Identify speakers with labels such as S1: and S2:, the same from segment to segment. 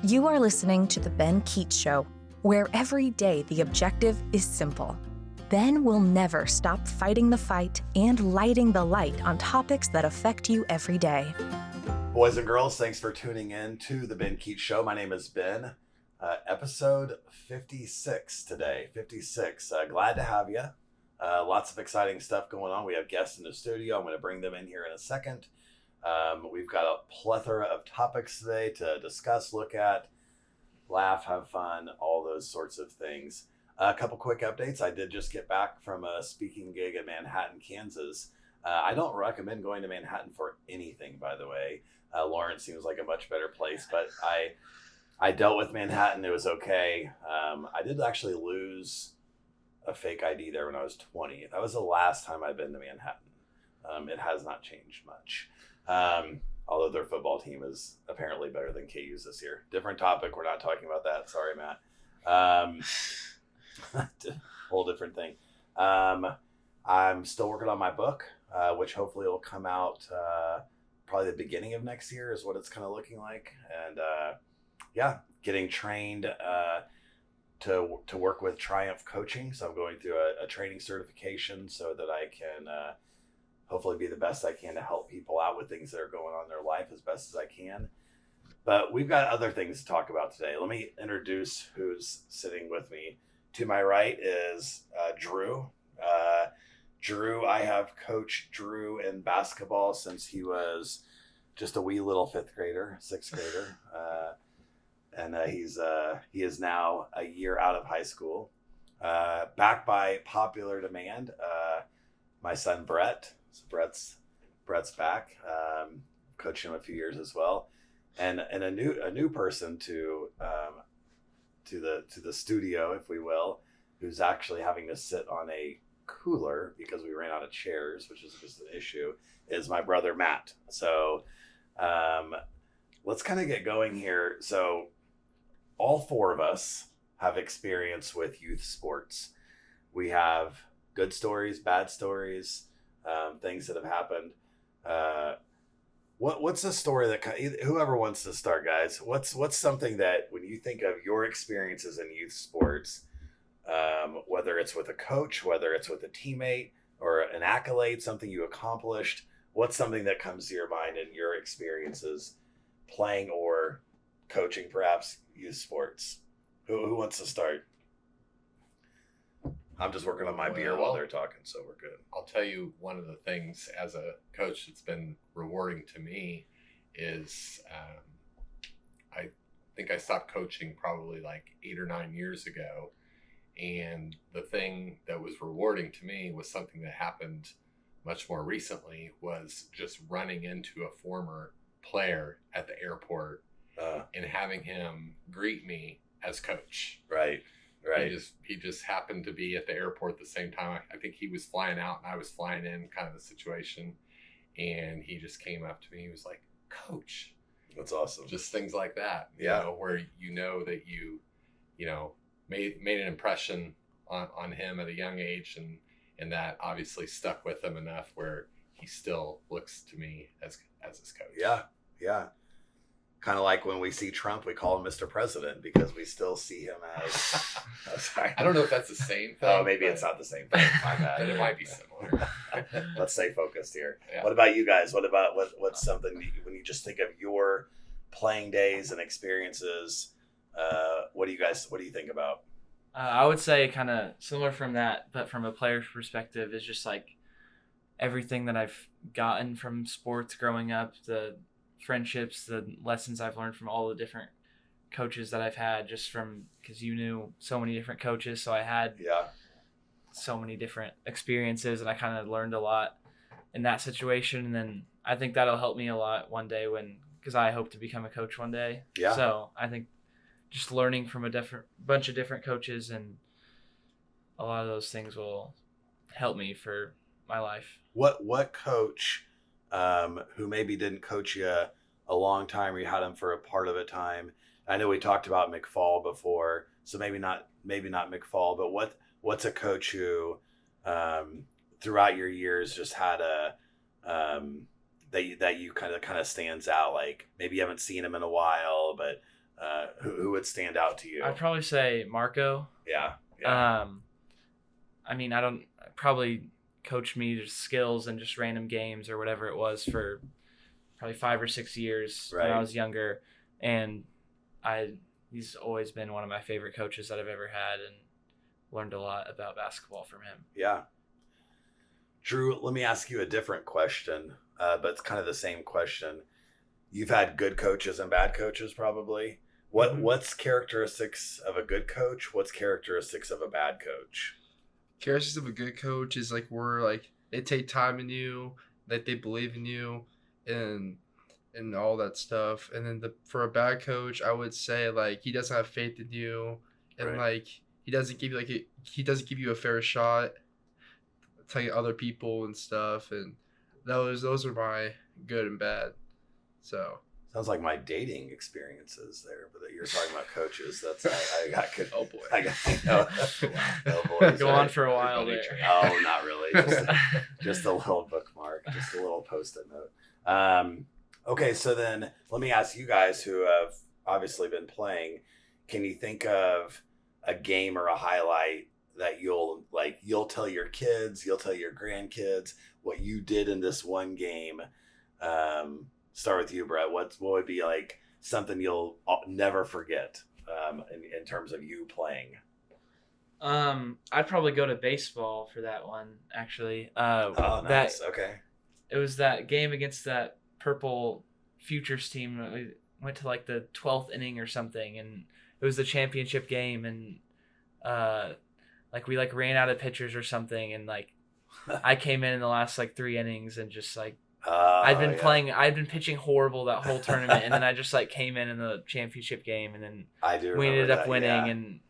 S1: You are listening to The Ben Keech Show, where every day the objective is simple. Ben will never stop fighting the fight and lighting the light on topics that affect you every day.
S2: Boys and girls, thanks for tuning in to The Ben Keech Show. My name is Ben. Episode 56 today. 56. Glad to have you. Lots of exciting stuff going on. We have guests in the studio. I'm going to bring them in here in a second. We've got a plethora of topics today to discuss, look at, laugh, have fun, all those sorts of things. A couple quick updates. I did just get back from a speaking gig in Manhattan, Kansas. I don't recommend going to Manhattan for anything, by the way. Lawrence seems like a much better place, but I dealt with Manhattan. It was okay. I did actually lose a fake ID there when I was 20. That was the last time I've been to Manhattan. It has not changed much. Although their football team is apparently better than KU's this year. Different topic. We're not talking about that. Sorry, Matt. Whole different thing. I'm still working on my book, which hopefully will come out probably the beginning of next year is what it's kind of looking like. And getting trained to work with Triumph Coaching. So I'm going through a training certification so that I can hopefully be the best I can to help people out with things that are going on in their life as best as I can. But we've got other things to talk about today. Let me introduce who's sitting with me. To my right is Drew. Drew, I have coached Drew in basketball since he was just a wee little sixth grader. And he is now a year out of high school. Back by popular demand, my son Bret. So Bret's back. Coached him a few years as well, and a new person to the studio, if we will, who's actually having to sit on a cooler because we ran out of chairs, which is just an issue, is my brother Matt. So let's kind of get going here. So all four of us have experience with youth sports. We have good stories, bad stories, things that have happened. What's a story that whoever wants to start, guys? What's something that when you think of your experiences in youth sports, whether it's with a coach, whether it's with a teammate or an accolade, something you accomplished, what's something that comes to your mind in your experiences playing or coaching, perhaps youth sports? Who wants to start? I'm just working on my beer while they're talking, so we're good.
S3: I'll tell you, one of the things as a coach that's been rewarding to me is I think I stopped coaching probably like 8 or 9 years ago. And the thing that was rewarding to me was something that happened much more recently, was just running into a former player at the airport and having him greet me as coach.
S2: Right.
S3: He just happened to be at the airport at the same time. I think he was flying out and I was flying in, kind of the situation. And he just came up to me. He was like, "Coach."
S2: That's awesome.
S3: Just things like that.
S2: Yeah.
S3: You know, where you know that you made an impression on him at a young age, and that obviously stuck with him enough where he still looks to me as his coach.
S2: Yeah. Kind of like when we see Trump, we call him Mr. President because we still see him as. Oh, sorry.
S3: I don't know if that's the same thing.
S2: Oh, maybe it's not the same thing. My bad.
S3: But it might be similar.
S2: Let's stay focused here.
S3: Yeah.
S2: What about you guys? What's something when you just think of your playing days and experiences? What do you think about?
S4: I would say kind of similar from that, but from a player's perspective is just like everything that I've gotten from sports growing up, the friendships, the lessons I've learned from all the different coaches that I've had, just from because you knew so many different coaches, so I had so many different experiences, and I kind of learned a lot in that situation. And then I think that'll help me a lot one day because I hope to become a coach one day.
S2: Yeah.
S4: So I think just learning from a bunch of different coaches and a lot of those things will help me for my life.
S2: What coach who maybe didn't coach you a long time, or you had him for a part of a time? I know we talked about McFall before, so maybe not McFall, but what's a coach who throughout your years just had a that you kind of stands out, like maybe you haven't seen him in a while, but Who would stand out to you?
S4: I'd probably say Marco.
S2: Yeah.
S4: I mean, I don't probably coach me just skills and just random games or whatever it was for probably 5 or 6 years when I was younger, and he's always been one of my favorite coaches that I've ever had, and learned a lot about basketball from him.
S2: Yeah. Drew, let me ask you a different question, but it's kind of the same question. You've had good coaches and bad coaches, probably. What's characteristics of a good coach? What's characteristics of a bad coach?
S5: Characteristics of a good coach is like where like they take time in you, that they believe in you, and all that stuff. And then for a bad coach, I would say like he doesn't have faith in you, and like he doesn't give you a fair shot to other people and stuff. And those are my good and bad. So
S2: sounds like my dating experiences there, but you're talking about coaches. That's I got good.
S5: Oh boy,
S2: I got boys.
S4: Go on for a while there.
S2: Oh, not really. Just a little bookmark, just a little post-it note. Okay, so then let me ask you guys who have obviously been playing. Can you think of a game or a highlight that you'll tell your kids, you'll tell your grandkids what you did in this one game? Start with you, Bret. What would be like something you'll never forget in terms of you playing?
S4: I'd probably go to baseball for that one, actually.
S2: Nice. Okay.
S4: It was that game against that purple Futures team. We went to like the 12th inning or something, and it was the championship game, and we ran out of pitchers or something, and like I came in the last like 3 innings and just like I'd been pitching horrible that whole tournament, and then I just like came in the championship game, and then we ended up winning, and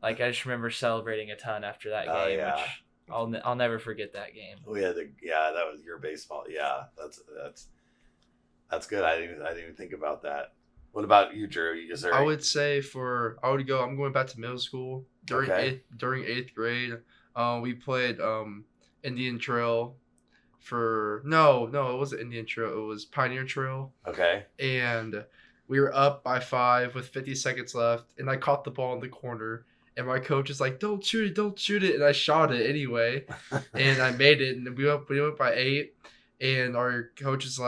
S4: like I just remember celebrating a ton after that game, which I'll never forget that game.
S2: That was your baseball. Yeah, that's good. I didn't even think about that. What about you, Drew?
S5: I would say I'm going back to middle school during 8th grade. We played Indian Trail. It wasn't Indian Trail. It was Pioneer Trail.
S2: Okay.
S5: And we were up by 5 with 50 seconds left, and I caught the ball in the corner. And my coach is like, "Don't shoot it!" And I shot it anyway, and I made it. And we went by 8. And my coach is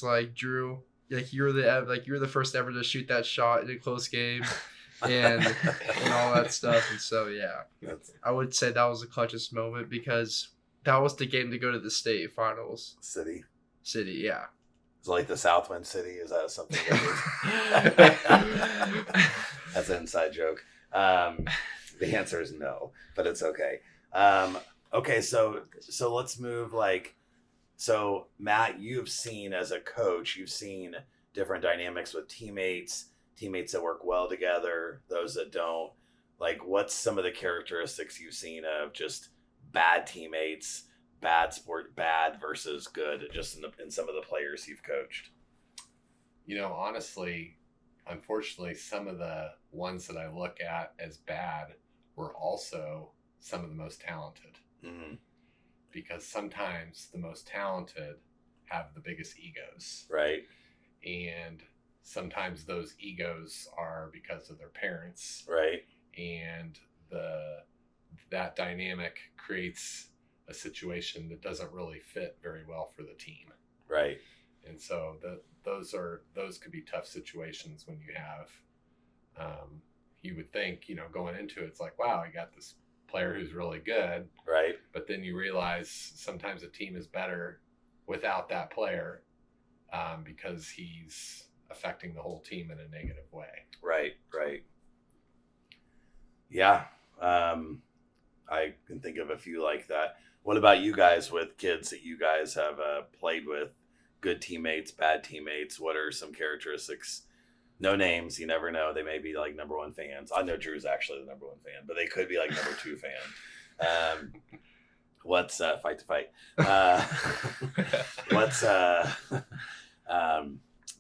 S5: like, "Drew, like you're the first ever to shoot that shot in a close game," and all that stuff. And so I would say that was the clutchest moment because that was the game to go to the state finals.
S2: City,
S5: yeah.
S2: It's like the Southwind City. Is that something? That's an inside joke. The answer is no, but it's okay. Okay, so let's move So Matt, you've seen as a coach, you've seen different dynamics with teammates that work well together, those that don't. Like, what's some of the characteristics you've seen of just bad teammates, bad versus good, just in some of the players you've coached?
S3: Honestly, unfortunately, some of the ones that I look at as bad were also some of the most talented.
S2: Mm-hmm.
S3: Because sometimes the most talented have the biggest egos.
S2: Right.
S3: And sometimes those egos are because of their parents.
S2: Right.
S3: And that dynamic creates a situation that doesn't really fit very well for the team.
S2: Right.
S3: And so those could be tough situations when you have you would think, going into it, it's like, wow, I got this player who's really good,
S2: right?
S3: But then you realize sometimes a team is better without that player because he's affecting the whole team in a negative way.
S2: Right. Yeah, I can think of a few like that. What about you guys with kids that you guys have played with? Good teammates, bad teammates. What are some characteristics? No names, you never know. They may be like number 1 fans. I know Drew's actually the number 1 fan, but they could be like number 2 fan. What's fight to fight?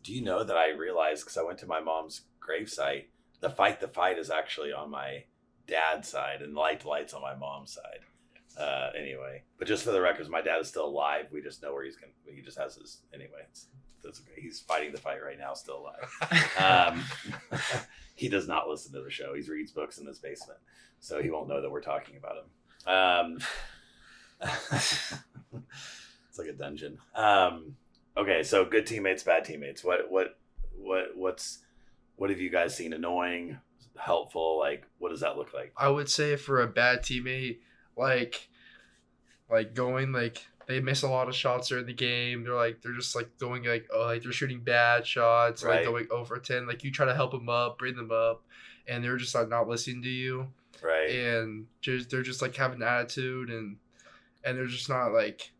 S2: Do you know that I realized, because I went to my mom's gravesite, the fight is actually on my dad's side and light's on my mom's side. Anyway, but just for the records, my dad is still alive. We just know where he's going. He just has his anyway. That's okay. He's fighting the fight right now, still alive. He does not listen to the show. He reads books in his basement, so he won't know that we're talking about him. It's like a dungeon. Okay, so good teammates, bad teammates. What have you guys seen annoying, helpful? Like, what does that look like?
S5: I would say for a bad teammate, like going like they miss a lot of shots during the game. They're just like going like they're shooting bad shots,
S2: Right.
S5: like going over 10. Like you try to help them up, bring them up, and they're just like not listening to you.
S2: Right.
S5: And they're just like having an attitude and they're just not like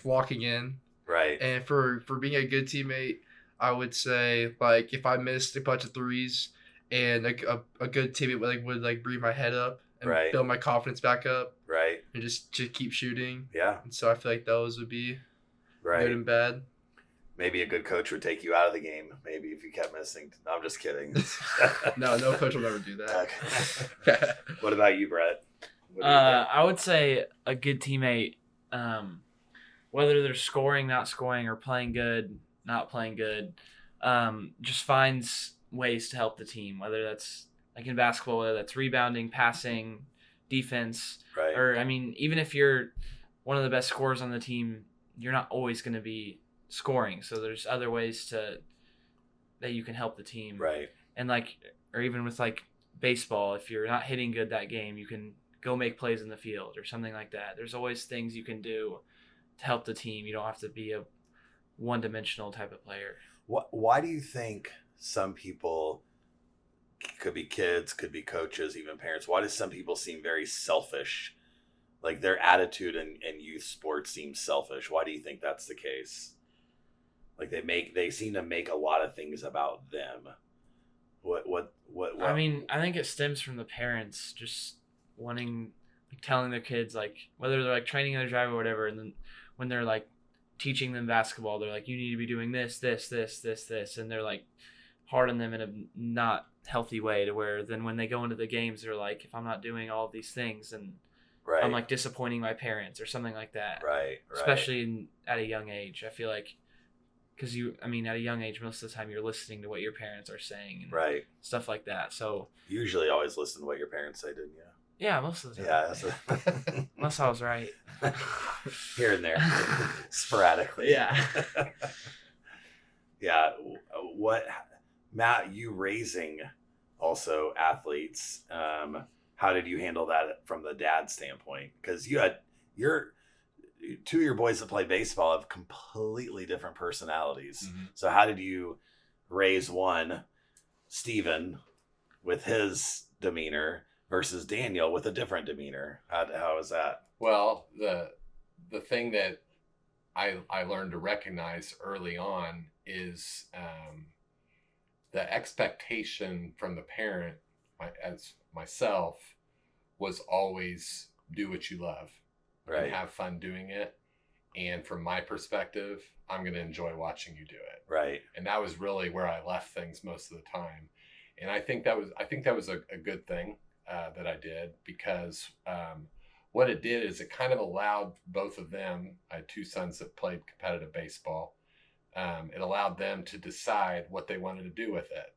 S5: locking in.
S2: Right.
S5: And for being a good teammate, I would say like if I missed a bunch of threes and like a good teammate would bring my head up and
S2: Right.
S5: build my confidence back up
S2: Right.
S5: and just to keep shooting.
S2: Yeah.
S5: And so I feel like those would be
S2: Right.
S5: good and bad.
S2: Maybe a good coach would take you out of the game. Maybe if you kept missing. No, I'm just kidding.
S5: No coach will never do that.
S2: Okay. What about you, Brett? What do you think?
S4: I would say a good teammate, whether they're scoring, not scoring, or playing good, not playing good, just finds ways to help the team, whether that's like in basketball, whether that's rebounding, passing, defense,
S2: Right.
S4: or, I mean, even if you're one of the best scorers on the team, you're not always going to be scoring. So there's other ways that you can help the team.
S2: Right.
S4: And or even with baseball, if you're not hitting good that game, you can go make plays in the field or something like that. There's always things you can do to help the team. You don't have to be a one-dimensional type of player.
S2: Why do you think some people, could be kids, could be coaches, even parents, why do some people seem very selfish? Like their attitude in youth sports seems selfish. Why do you think that's the case? Like they seem to make a lot of things about them. What?
S4: I mean, I think it stems from the parents just wanting, telling their kids, whether they're training their driver or whatever, and then when they're teaching them basketball, they're you need to be doing this, and they're hard on them in a not healthy way, to where then when they go into the games, they're if I'm not doing all of these things, and
S2: Right.
S4: I'm disappointing my parents or something like that.
S2: Right.
S4: Especially at a young age. I feel because at a young age, most of the time you're listening to what your parents are saying and
S2: Right.
S4: stuff like that. So
S2: Usually always listen to what your parents say, didn't you?
S4: yeah, most of the time.
S2: Yeah.
S4: Unless I was right.
S2: Here and there. Sporadically.
S4: Yeah.
S2: Yeah. Matt, you raising also athletes, how did you handle that from the dad standpoint? Because two of your boys that play baseball have completely different personalities.
S3: Mm-hmm.
S2: So how did you raise one, Steven, with his demeanor versus Daniel with a different demeanor? How was that?
S3: Well, the thing that I learned to recognize early on is the expectation from the parent, as myself, was always do what you love.
S2: Right.
S3: And have fun doing it. And from my perspective, I'm going to enjoy watching you do it.
S2: Right.
S3: And that was really where I left things most of the time. And I think that was a good thing that I did, because what it did is it kind of allowed both of them, I had two sons that played competitive baseball. It allowed them to decide what they wanted to do with it,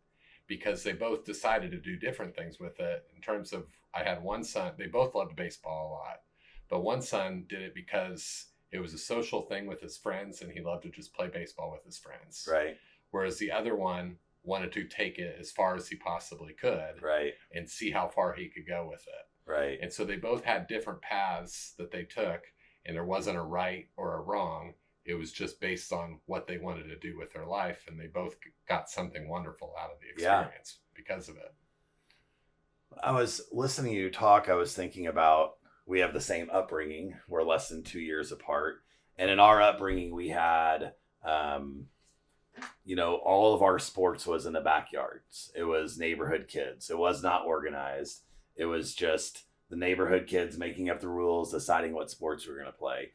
S3: because they both decided to do different things with it. In terms of, I had one son, they both loved baseball a lot, but one son did it because it was a social thing with his friends and he loved to just play baseball with his friends.
S2: Right.
S3: Whereas the other one wanted to take it as far as he possibly could.
S2: Right.
S3: And see how far he could go with it.
S2: Right.
S3: And so they both had different paths that they took, and there wasn't a right or a wrong. It was just based on what they wanted to do with their life, and they both got something wonderful out of the experience because of it.
S2: I was listening to you talk. I was thinking about, we have the same upbringing. We're less than 2 years apart. And in our upbringing, we had, all of our sports was in the backyards. It was neighborhood kids. It was not organized. It was just the neighborhood kids making up the rules, deciding what sports we were going to play.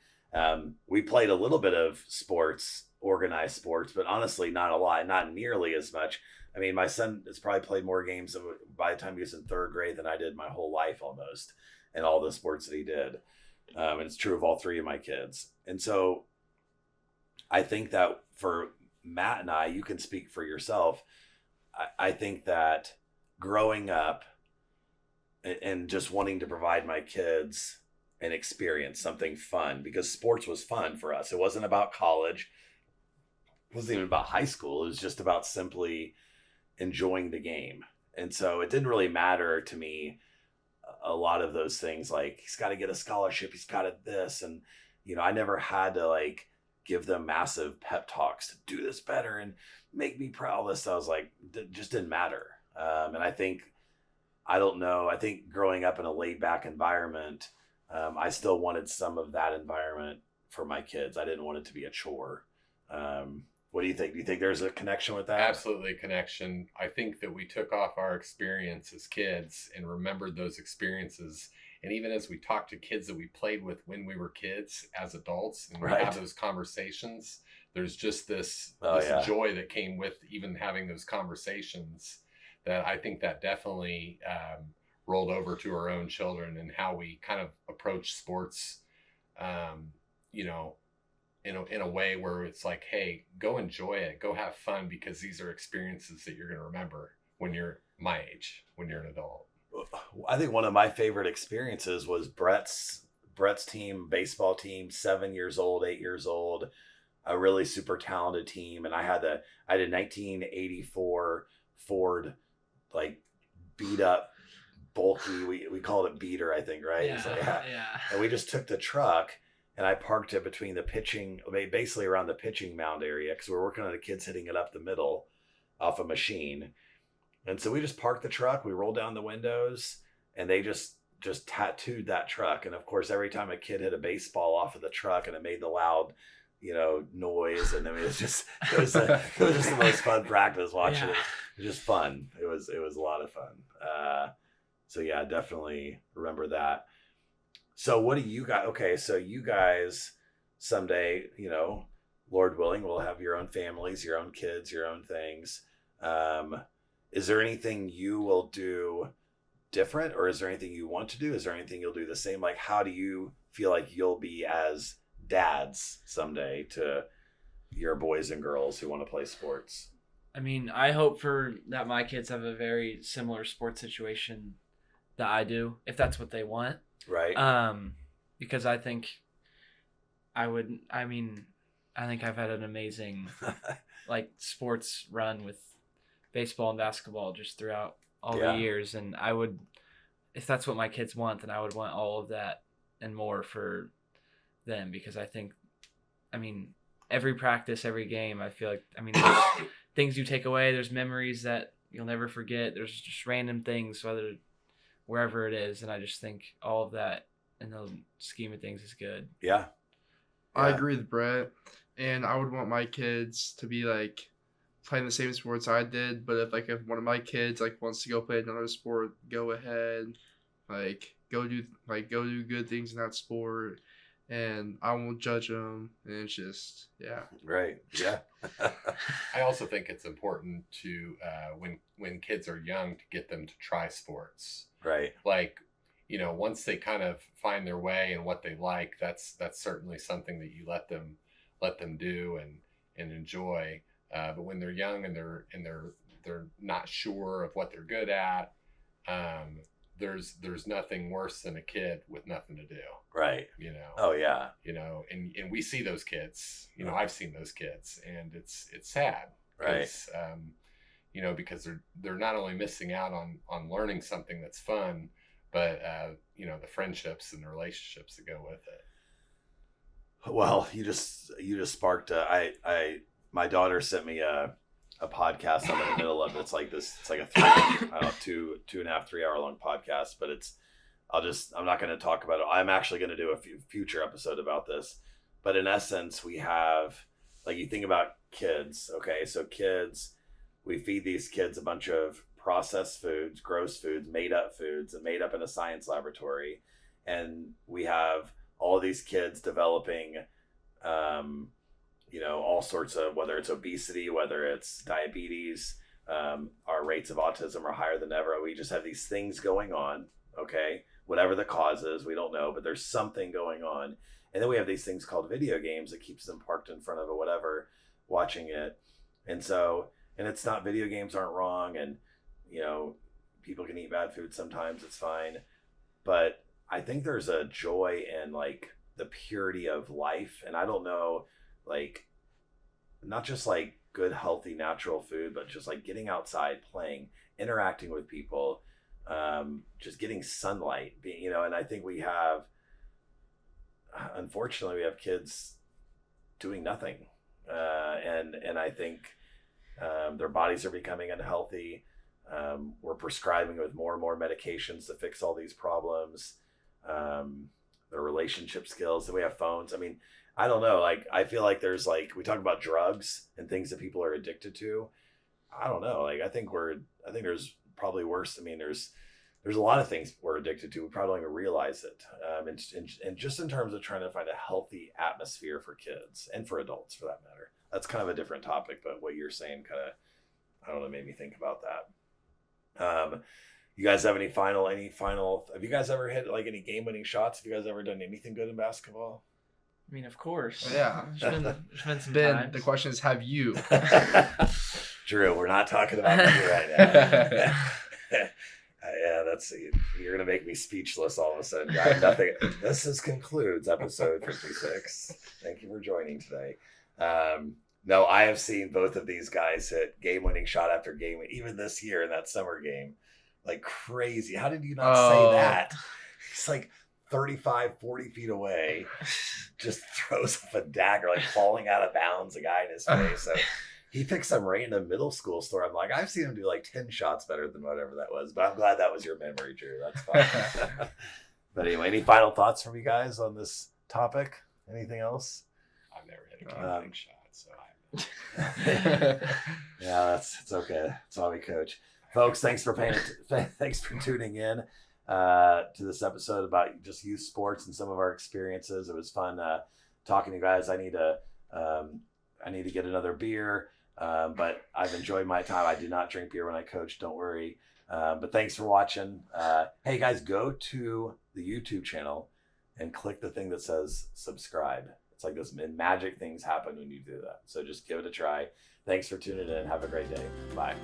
S2: We played a little bit of sports, organized sports, but honestly, not a lot, not nearly as much. I mean, my son has probably played more games by the time he was in third grade than I did my whole life almost, and all the sports that he did. And it's true of all three of my kids. And so I think that for Matt and I, you can speak for yourself. I think that growing up and just wanting to provide my kids an experience, something fun, because sports was fun for us. It wasn't about college. It wasn't even about high school. It was just about simply enjoying the game. And so it didn't really matter to me a lot of those things, like he's got to get a scholarship, he's got to this. And, you know, I never had to like give them massive pep talks to do this better and make me proud of this. I was like, it just didn't matter. And I think growing up in a laid back environment, I still wanted some of that environment for my kids. I didn't want it to be a chore. What do you think? Do you think there's a connection with that?
S3: Absolutely a connection. I think that we took off our experience as kids and remembered those experiences. And even as we talked to kids that we played with when we were kids as adults and we have those conversations, there's just this joy that came with even having those conversations that I think that definitely rolled over to our own children and how we kind of approach sports, you know, in a way where it's like, hey, go enjoy it, go have fun, because these are experiences that you're going to remember when you're my age, when you're an adult.
S2: I think one of my favorite experiences was Bret's team, baseball team, 7 years old, 8 years old, a really super talented team. And I had a 1984 Ford, like beat up, bulky, we called it beater, I think, right?
S4: Yeah.
S2: And we just took the truck and I parked it between basically around the pitching mound area, because we were working on the kids hitting it up the middle off a machine. And so we just parked the truck, we rolled down the windows, and they just tattooed that truck. And of course, every time a kid hit a baseball off of the truck and it made the loud, you know, noise, and I mean, it was just the most fun practice watching it. It was just fun. It was a lot of fun. So yeah, definitely remember that. So what do you guys, okay, so you guys someday, you know, Lord willing, will have your own families, your own kids, your own things. Is there anything you will do different, or is there anything you want to do? Is there anything you'll do the same? Like, how do you feel like you'll be as dads someday to your boys and girls who want to play sports?
S4: I mean, I hope that my kids have a very similar sports situation that I do, if that's what they want.
S2: Right.
S4: Because I think I've had an amazing like sports run with baseball and basketball just throughout all the years. And I would, if that's what my kids want, then I would want all of that and more for them, because I think, every practice, every game, I feel like, there's things you take away, there's memories that you'll never forget. There's just random things, wherever it is. And I just think all of that in the scheme of things is good.
S2: Yeah.
S5: I agree with Brett. And I would want my kids to be like playing the same sports I did. But if one of my kids wants to go play another sport, go ahead. Go do good things in that sport. And I won't judge them. And it's just,
S2: Right. Yeah.
S3: I also think it's important to, when kids are young, to get them to try sports.
S2: Right.
S3: Once they kind of find their way and what they like, that's certainly something that you let them do and enjoy. But when they're young and they're not sure of what they're good at, there's nothing worse than a kid with nothing to do.
S2: Right. Oh yeah.
S3: And we see those kids, I've seen those kids, and it's sad.
S2: Right.
S3: Because they're not only missing out on learning something that's fun, but the friendships and the relationships that go with it.
S2: Well, you just sparked my daughter sent me a podcast. I'm in the middle of it. It's like a 2.5, 3 hour long podcast, but I'm not going to talk about it. I'm actually going to do a future episode about this, but in essence, we have, you think about kids. Okay. So kids, we feed these kids a bunch of processed foods, gross foods, made up foods, and made up in a science laboratory. And we have all of these kids developing, all sorts of, whether it's obesity, whether it's diabetes, our rates of autism are higher than ever. We just have these things going on okay? Whatever the cause is, we don't know, but there's something going on. And then we have these things called video games that keeps them parked in front of a whatever, watching it. And so, and it's not, video games aren't wrong, and, you know, people can eat bad food sometimes, it's fine. But I think there's a joy in like the purity of life. And I don't know, like, not just like good, healthy, natural food, but just like getting outside, playing, interacting with people, just getting sunlight, you know. And I think we have, unfortunately, we have kids doing nothing. And I think their bodies are becoming unhealthy. We're prescribing with more and more medications to fix all these problems. Their relationship skills, and we have phones. I mean, I don't know. Like, I feel like there's like, we talk about drugs and things that people are addicted to. I don't know. Like, I think there's probably worse. I mean, there's a lot of things we're addicted to. We probably don't even realize it. And just in terms of trying to find a healthy atmosphere for kids and for adults, for that matter. That's kind of a different topic, but what you're saying kind of, I don't know, made me think about that. You guys have any final, have you guys ever hit like any game-winning shots? Have you guys ever done anything good in basketball?
S4: I mean, of course.
S5: Yeah.
S4: There's been some
S5: Ben,
S4: times.
S5: the question is, have you?
S2: Drew, we're not talking about me right now. Yeah, you're going to make me speechless all of a sudden. I have nothing. This concludes episode 56. Thank you for joining today. No, I have seen both of these guys hit game-winning shot after game, even this year in that summer game. Like crazy. How did you not say that? He's like 35, 40 feet away, just throws up a dagger, like falling out of bounds, a guy in his face. So he picked some random middle school story. I'm like, I've seen him do like 10 shots better than whatever that was. But I'm glad that was your memory, Drew. That's fine. But anyway, any final thoughts from you guys on this topic? Anything else?
S3: I've never hit a game-winning shot, so
S2: yeah, it's okay. That's why we coach. Folks, thanks for tuning in to this episode about just youth sports and some of our experiences. It was fun talking to you guys. I need to get another beer, but I've enjoyed my time. I do not drink beer when I coach. Don't worry. But thanks for watching. Hey guys, go to the YouTube channel and click the thing that says subscribe. It's like this, and magic things happen when you do that. So just give it a try. Thanks for tuning in. Have a great day. Bye.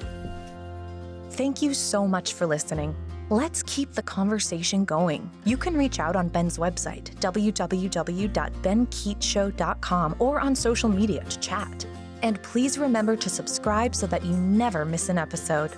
S1: Thank you so much for listening. Let's keep the conversation going. You can reach out on Ben's website, www.benkeechshow.com, or on social media to chat. And please remember to subscribe so that you never miss an episode.